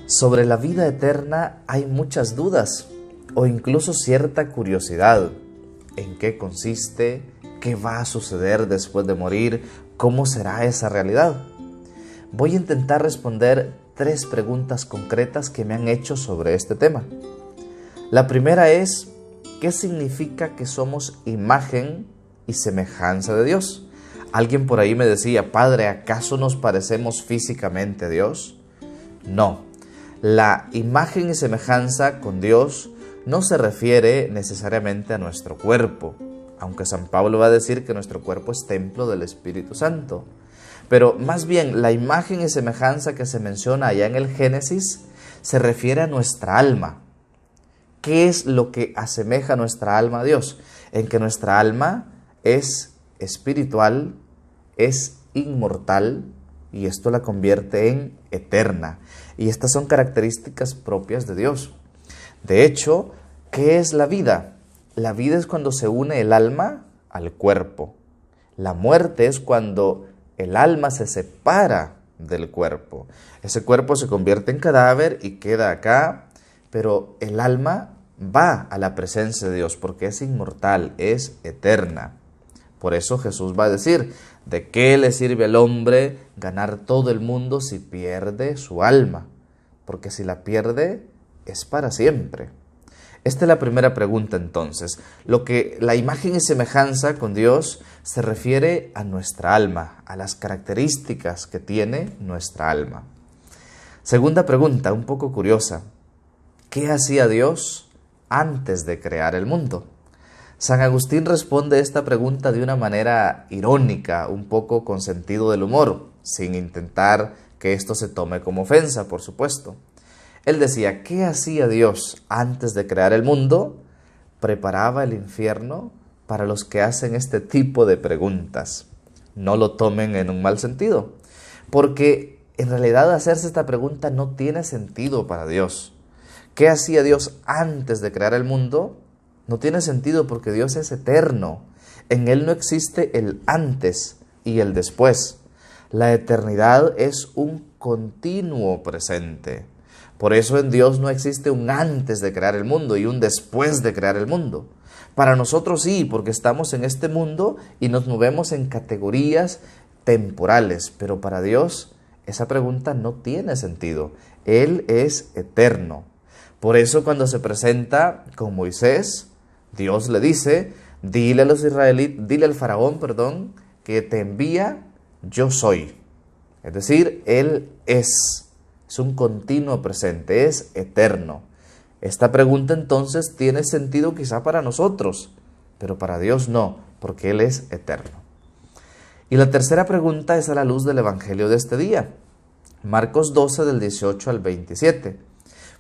Sobre la vida eterna hay muchas dudas o incluso cierta curiosidad. ¿En qué consiste? ¿Qué va a suceder después de morir? ¿Cómo será esa realidad? Voy a intentar responder 3 preguntas concretas que me han hecho sobre este tema. La primera es, ¿qué significa que somos imagen y semejanza de Dios? Alguien por ahí me decía, Padre, ¿acaso nos parecemos físicamente a Dios? No. La imagen y semejanza con Dios no se refiere necesariamente a nuestro cuerpo, aunque San Pablo va a decir que nuestro cuerpo es templo del Espíritu Santo. Pero más bien, la imagen y semejanza que se menciona allá en el Génesis se refiere a nuestra alma. ¿Qué es lo que asemeja nuestra alma a Dios? En que nuestra alma es espiritual, es inmortal, y esto la convierte en eterna. Y estas son características propias de Dios. De hecho, ¿qué es la vida? La vida es cuando se une el alma al cuerpo. La muerte es cuando el alma se separa del cuerpo. Ese cuerpo se convierte en cadáver y queda acá, pero el alma va a la presencia de Dios porque es inmortal, es eterna. Por eso Jesús va a decir, ¿de qué le sirve al hombre ganar todo el mundo si pierde su alma? Porque si la pierde, es para siempre. Esta es la primera pregunta entonces. La imagen y semejanza con Dios se refiere a nuestra alma, a las características que tiene nuestra alma. Segunda pregunta, un poco curiosa. ¿Qué hacía Dios antes de crear el mundo? San Agustín responde esta pregunta de una manera irónica, un poco con sentido del humor, sin intentar que esto se tome como ofensa, por supuesto. Él decía, ¿qué hacía Dios antes de crear el mundo? Preparaba el infierno para los que hacen este tipo de preguntas. No lo tomen en un mal sentido, porque en realidad hacerse esta pregunta no tiene sentido para Dios. ¿Qué hacía Dios antes de crear el mundo? No tiene sentido porque Dios es eterno. En Él no existe el antes y el después. La eternidad es un continuo presente. Por eso en Dios no existe un antes de crear el mundo y un después de crear el mundo. Para nosotros sí, porque estamos en este mundo y nos movemos en categorías temporales. Pero para Dios esa pregunta no tiene sentido. Él es eterno. Por eso cuando se presenta con Moisés, Dios le dice, dile al faraón, que te envía, yo soy. Es decir, Él es un continuo presente, es eterno. Esta pregunta entonces tiene sentido quizá para nosotros, pero para Dios no, porque Él es eterno. Y la tercera pregunta es a la luz del Evangelio de este día, Marcos 12 del 18 al 27.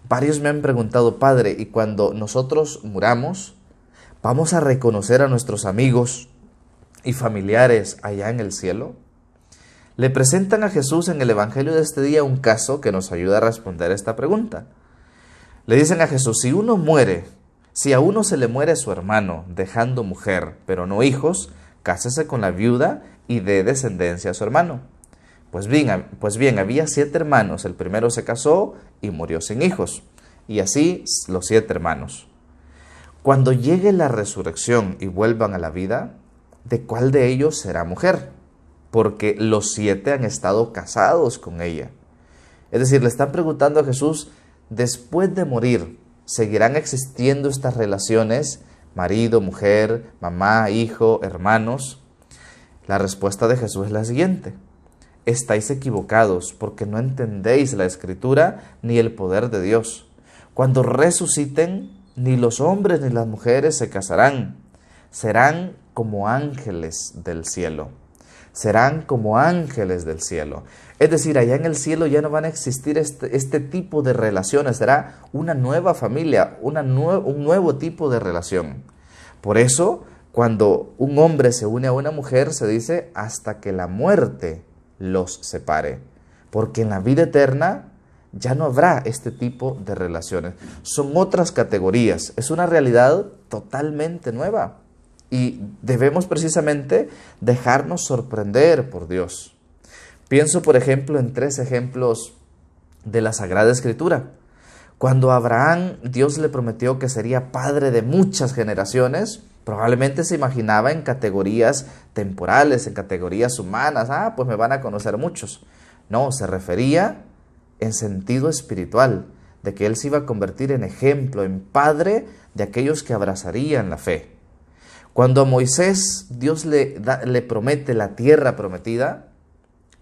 Varios me han preguntado, Padre, ¿y cuando nosotros muramos, vamos a reconocer a nuestros amigos y familiares allá en el cielo? Le presentan a Jesús en el Evangelio de este día un caso que nos ayuda a responder esta pregunta. Le dicen a Jesús, si a uno se le muere su hermano dejando mujer, pero no hijos, cásese con la viuda y dé descendencia a su hermano. Pues bien, había 7 hermanos, el primero se casó y murió sin hijos, y así los 7 hermanos. Cuando llegue la resurrección y vuelvan a la vida, ¿de cuál de ellos será mujer? Porque los 7 han estado casados con ella. Es decir, le están preguntando a Jesús, después de morir, ¿seguirán existiendo estas relaciones? Marido, mujer, mamá, hijo, hermanos. La respuesta de Jesús es la siguiente. Estáis equivocados porque no entendéis la Escritura ni el poder de Dios. Cuando resuciten, ni los hombres ni las mujeres se casarán. Serán como ángeles del cielo. Serán como ángeles del cielo. Es decir, allá en el cielo ya no van a existir este tipo de relaciones. Será una nueva familia, un nuevo tipo de relación. Por eso, cuando un hombre se une a una mujer, se dice hasta que la muerte los separe. Porque en la vida eterna ya no habrá este tipo de relaciones. Son otras categorías. Es una realidad totalmente nueva. Y debemos precisamente dejarnos sorprender por Dios. Pienso, por ejemplo, en 3 ejemplos de la Sagrada Escritura. Cuando a Abraham Dios le prometió que sería padre de muchas generaciones, probablemente se imaginaba en categorías temporales, en categorías humanas. Pues me van a conocer muchos. No, se refería en sentido espiritual, de que él se iba a convertir en ejemplo, en padre de aquellos que abrazarían la fe. Cuando a Moisés Dios le promete la tierra prometida,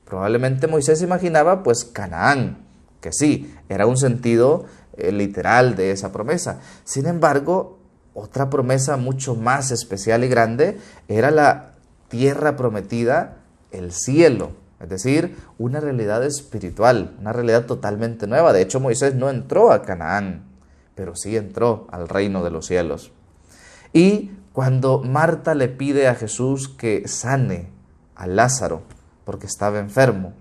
probablemente Moisés imaginaba pues Canaán, que sí, era un sentido literal de esa promesa. Sin embargo, otra promesa mucho más especial y grande era la tierra prometida, el cielo, es decir, una realidad espiritual, una realidad totalmente nueva. De hecho, Moisés no entró a Canaán, pero sí entró al reino de los cielos. Y cuando Marta le pide a Jesús que sane a Lázaro, porque estaba enfermo,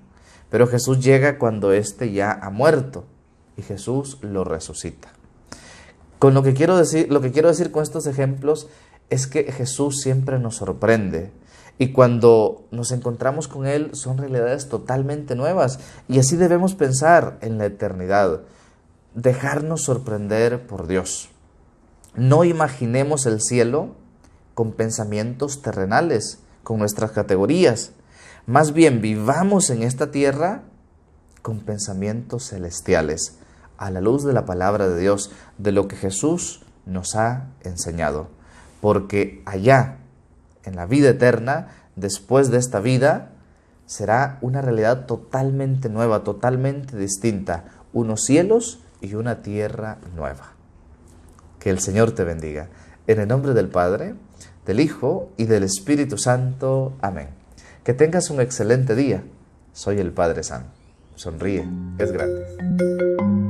pero Jesús llega cuando éste ya ha muerto, y Jesús lo resucita. Lo que quiero decir con estos ejemplos es que Jesús siempre nos sorprende, y cuando nos encontramos con Él son realidades totalmente nuevas, y así debemos pensar en la eternidad, dejarnos sorprender por Dios. No imaginemos el cielo con pensamientos terrenales, con nuestras categorías. Más bien vivamos en esta tierra con pensamientos celestiales, a la luz de la palabra de Dios, de lo que Jesús nos ha enseñado. Porque allá, en la vida eterna, después de esta vida, será una realidad totalmente nueva, totalmente distinta, unos cielos y una tierra nueva. Que el Señor te bendiga. En el nombre del Padre, del Hijo y del Espíritu Santo. Amén. Que tengas un excelente día. Soy el Padre San. Sonríe, es gratis.